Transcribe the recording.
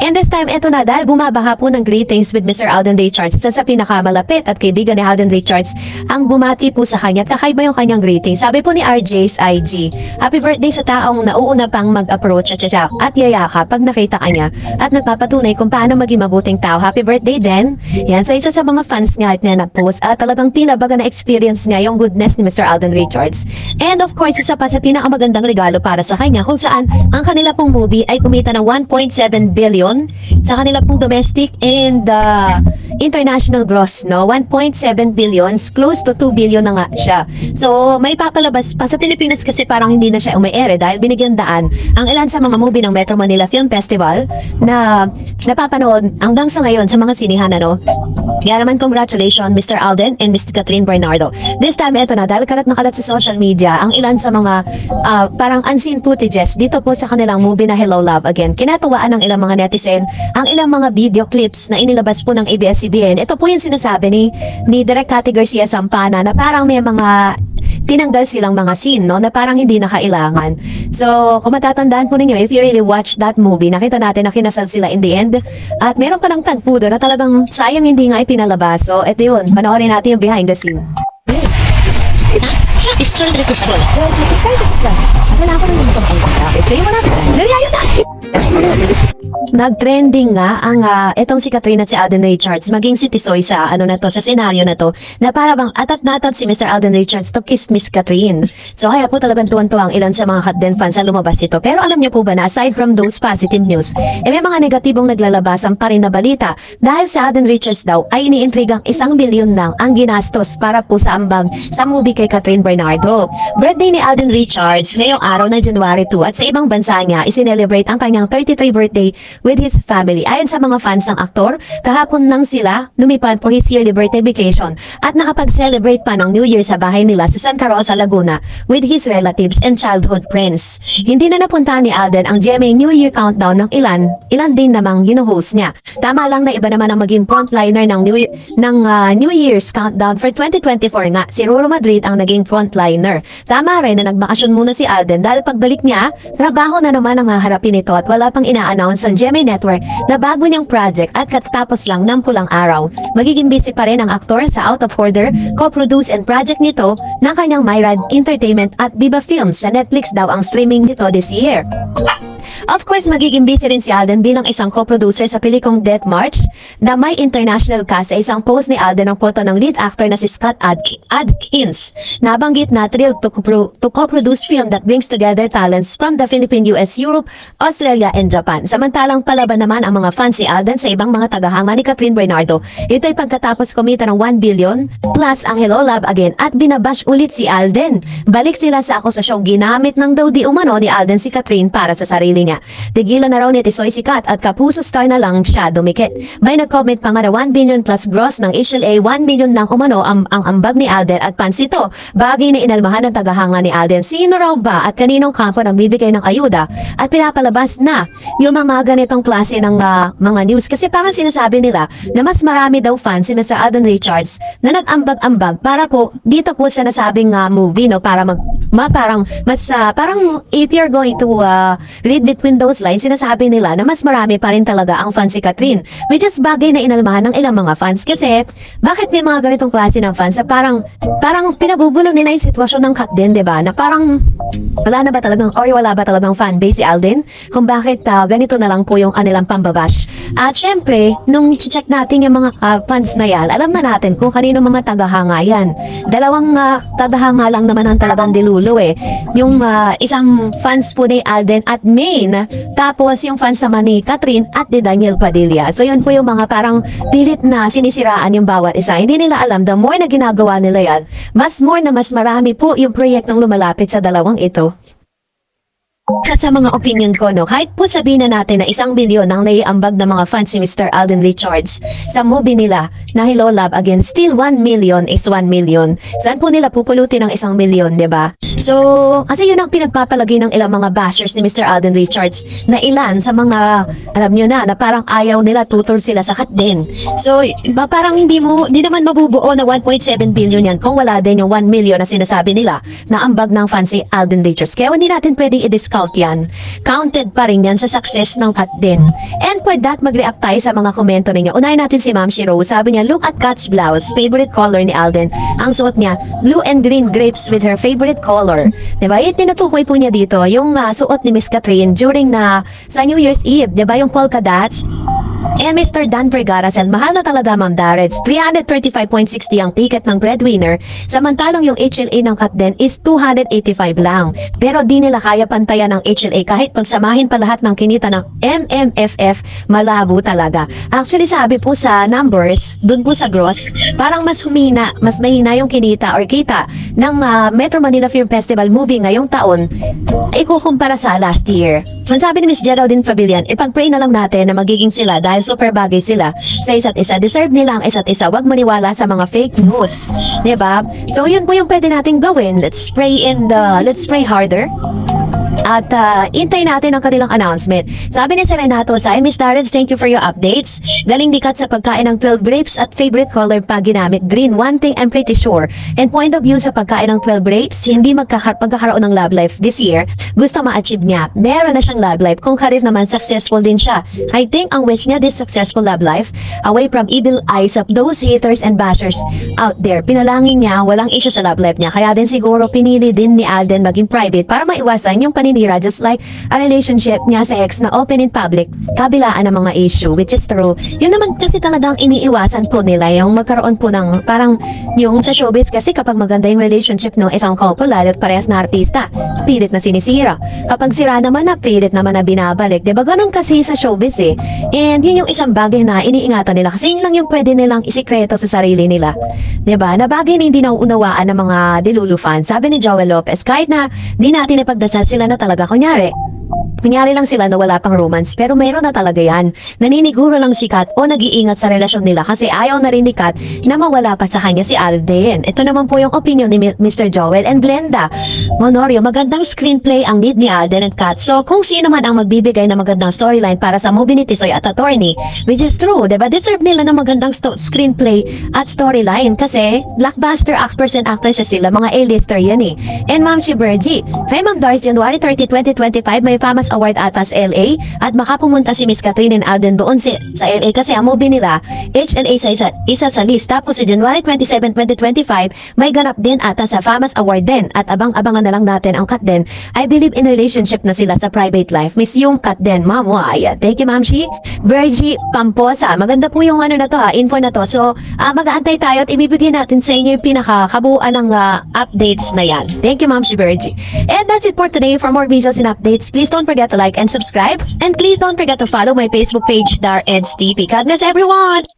And this time, eto na dahil bumabaha po ng greetings with Mr. Alden Richards. Isa sa pinakamalapit at kaibigan ni Alden Richards ang bumati po sa kanya at kakaiba yung kanyang greeting. Sabi po ni RJ's IG, happy birthday sa taong nauuna pang mag-approach at yayaka pag nakita kanya at nagpapatunay kung paano maging mabuting tao. Happy birthday din. Yan, so isa sa mga fans nga niya na post at talagang tila baga na-experience niya yung goodness ni Mr. Alden Richards. And of course, isa pa sa pinakamagandang regalo para sa kanya kung saan ang kanila pong movie ay kumita ng 1.7 billion sa kanila pong domestic and international gross, no? 1.7 billions, close to 2 billion na nga siya. So, may papalabas pa sa Pilipinas kasi parang hindi na siya umaere dahil binigyan daan ang ilan sa mga movie ng Metro Manila Film Festival na napapanood hanggang sa ngayon sa mga sinihan, ano? Kaya naman, congratulations, Mr. Alden and Ms. Catherine Bernardo. This time, eto na, dahil kalat na kalat sa social media, ang ilan sa mga parang unseen footages dito po sa kanilang movie na Hello Love Again. Kinatuwaan ng ilang mga netizen ang ilang mga video clips na inilabas po ng ABS-CBN. Ito po yung sinasabi ni Direk Cathy Garcia Sampana na parang may mga tinanggal silang mga scene, no, na parang hindi na kailangan. So, kung matatandaan po ninyo, if you really watch that movie, nakita natin na kinasal sila in the end. At meron pa ng tagpo doon na talagang sayang hindi nga ipinalabas. So, ito yun. Panoorin natin yung behind the scene. Istorya ko sa bola. Wala ko nang magpapalagay. Sa'yo wala. Nariyayo na! Nag-trending nga ang etong si Catherine at si Alden Richards maging si Tisoy sa sa senaryo na to na para bang atat na atat si Mr. Alden Richards to kiss Miss Catherine. So kaya po talagang tuwan-tuwa ang ilan sa mga Katden fans na lumabas ito. Pero alam niyo po ba na aside from those positive news, may mga negatibong naglalabasan pa rin na balita dahil si Alden Richards daw ay iniintrigang 1 bilyon lang ang ginastos para po sa ambag sa movie kay Catherine Bernardo. Birthday ni Alden Richards ngayong araw ng January 2 at sa ibang bansa niya isinelebrate ang kanyang 33 birthday with his family. Ayon sa mga fans ng aktor, kahapon lang sila lumipad for his yearly birthday vacation at nakapag-celebrate pa ng New Year sa bahay nila sa Santa Rosa, Laguna with his relatives and childhood friends. Hindi na napuntahan ni Alden ang GMA New Year countdown ng ilan din namang gino-host niya. Tama lang na iba naman ang maging frontliner ng New Year's countdown for 2024 nga. Si Roro Madrid ang naging frontliner. Tama rin na nagbakasyon muna si Alden dahil pagbalik niya, trabaho na naman ang haharapin nito at wala pang ina-announce sa GMA Network na bago niyang project at katatapos lang ng pulang araw. Magiging busy pa rin ang aktor sa Out of Order, co-produce and project nito ng kanyang Myrad Entertainment at Viva Films. Sa Netflix daw ang streaming nito this year. Of course, magiging busy rin si Alden bilang isang co-producer sa pelikong Death March na may international cast. Sa isang post ni Alden ang photo ng lead actor na si Scott Adkins. Nabanggit na thrilled to co-produce film that brings together talents from the Philippines, US, Europe, Australia, and Japan. Samantalang palaban naman ang mga fans si Alden sa ibang mga tagahanga ni Catherine Bernardo. Ito ay pagkatapos kumita ng 1 billion plus ang Hello Love Again at binabash ulit si Alden. Balik sila sa akusasyong ginamit ng daw di umano ni Alden si Catherine para sa sarili niya. Tigilan na raw ni Tisoy sikat at kapuso star na lang siya dumikit. May nag-comment pa nga na 1 billion plus gross ng HLA 1 million lang umano ang ambag ni Alden at pansito. Bagay na inalmahan ng tagahanga ni Alden. Sino raw ba at kaninong kampo nang bibigay ng ayuda at pinapalabas na yung mga ganitong klase ng mga news kasi parang sinasabi nila na mas marami daw fans si Mr. Alden Richards na nag-ambag-ambag para po dito po sa nasabing movie, no, para parang if you're going to read between those lines, sinasabi nila na mas marami pa rin talaga ang fans si Catherine, which is bagay na inalmahan ng ilang mga fans kasi bakit may mga ganitong klase ng fans na parang pinabubulong nila yung sitwasyon ng Katden, diba? Na parang wala ba talagang fan base si Alden kung bakit ganito na lang po yung kanilang pambabash. At syempre, nung check natin yung mga fans na yan, alam na natin kung kanino mga tagahanga yan. Dalawang tagahanga lang naman ang talagang dilulo yung isang fans po ni Alden at Maine, tapos yung fans naman ni Catherine at ni Daniel Padilla. So yun po yung mga parang pilit na sinisiraan yung bawat isa. Hindi nila alam, the more na ginagawa nila yan, mas marami po yung proyektong lumalapit sa dalawang ito. Sa mga opinion ko, no, kahit po sabihin na natin na 1 bilyon ang naiambag ng mga fans si Mr. Alden Richards sa movie nila na Hello Love Again, still 1 million is 1 million. Saan po nila pupulutin ng 1 milyon, diba? So, kasi yun ang pinagpapalagay ng ilang mga bashers ni Mr. Alden Richards na ilan sa mga, alam nyo na parang ayaw nila, tutol sila sa Katden. So, parang hindi naman mabubuo na 1.7 billion yan kung wala din yung 1 million na sinasabi nila na ambag ng fans si Alden Richards. Kaya hindi natin pwedeng i-discount stalk yan. Counted pa rin yan sa success ng Kat din. And for that, mag-react tayo sa mga komento ninyo. Unahin natin si Ma'am Shiro. Sabi niya, look at Kat's blouse. Favorite color ni Alden. Ang suot niya, blue and green grapes with her favorite color. Diba? Yung tinutukoy po niya dito, yung suot ni Miss Catherine during sa New Year's Eve. Diba? Yung polka dots. And Mr. Dan Vergara said, mahal na talaga Ma'am Darets, 335.60 ang ticket ng breadwinner, samantalang yung HLA ng Kat din is 285 lang. Pero di nila kaya pantayan ng HLA kahit pagsamahin pa lahat ng kinita ng MMFF, malabo talaga. Actually sabi po sa numbers, dun po sa gross, parang mas mahina yung kinita or kita ng Metro Manila Film Festival movie ngayong taon, ikukumpara sa last year. Ang sabi ni Miss Geraldine Fabian, ipag-pray na lang natin na magiging sila dahil super bagay sila sa isa't isa. Deserve nila ang isa't isa. Huwag maniwala sa mga fake news. Diba? So yun po yung pwede nating gawin. Let's pray harder. At intay natin ang kanilang announcement. Sabi ni Serenato, sa Miss Darrens, thank you for your updates. Galing ni Kat sa pagkain ng 12 grapes at favorite color pa ginamit, green. One thing I'm pretty sure. And point of view sa pagkain ng 12 grapes, hindi magkakaroon ng love life this year. Gusto ma-achieve niya. Meron na siyang love life. Kung career naman, successful din siya. I think ang wish niya, this successful love life, away from evil eyes of those haters and bashers out there. Pinalangin niya, walang issue sa love life niya. Kaya din siguro pinili din ni Alden maging private para maiwasan yung paninira, just like a relationship niya sa ex na open in public, kabilaan ng mga issue, which is true. Yun naman kasi talagang iniiwasan po nila yung magkaroon po ng parang yung sa showbiz kasi kapag maganda yung relationship ng isang couple, lalo parehas na artista, pilit na sinisira. Kapag sira naman na, pilit naman na binabalik. Diba ganun kasi sa showbiz eh. And yun yung isang bagay na iniingatan nila kasi yun lang yung pwede nilang isikreto sa sarili nila. Diba? Na bagay na hindi nauunawaan ng mga Delulu fans. Sabi ni Joel Lopez, kahit na di natin ipagdasal sila na talaga, kunyari lang sila na wala pang romance, pero mayroon na talaga yan. Naniniguro lang si Kat o nag-iingat sa relasyon nila kasi ayaw na rin ni Kat na mawala pa sa kanya si Alden. Ito naman po yung opinion ni Mr. Joel and Glenda Monorio. Magandang screenplay ang lead ni Alden and Kat. So kung sino man ang magbibigay ng magandang storyline para sa movie ni Tisoy at Attorney, which is true, diba? Deserve nila ng magandang screenplay at storyline kasi blockbuster actors and actresses sila, mga A-lister yan eh. And Ma'am si Bergie, kay Ma'am Doris, January 30, 2025, may famous award ata sa LA at makapumunta si Miss Catherine and Alden doon sa LA kasi ang movie nila HLA sa isa sa list. Tapos si January 27, 2025 may ganap din ata sa famous award din at abang-abangan na lang natin ang Kat din. I believe in relationship na sila sa private life. Miss yung Kat din, Ma'am. Thank you Ma'am Shi. Virgie Pamposa, maganda po yung ano na to info na to. So mag-aantay tayo at ibibigay natin sa inyo yung pinakakabuuan ng updates na yan. Thank you Ma'am Shi Virgie. And that's it for today. For more videos and updates, please don't forget to like and subscribe. And please don't forget to follow my Facebook page, Darrens TV. God bless everyone!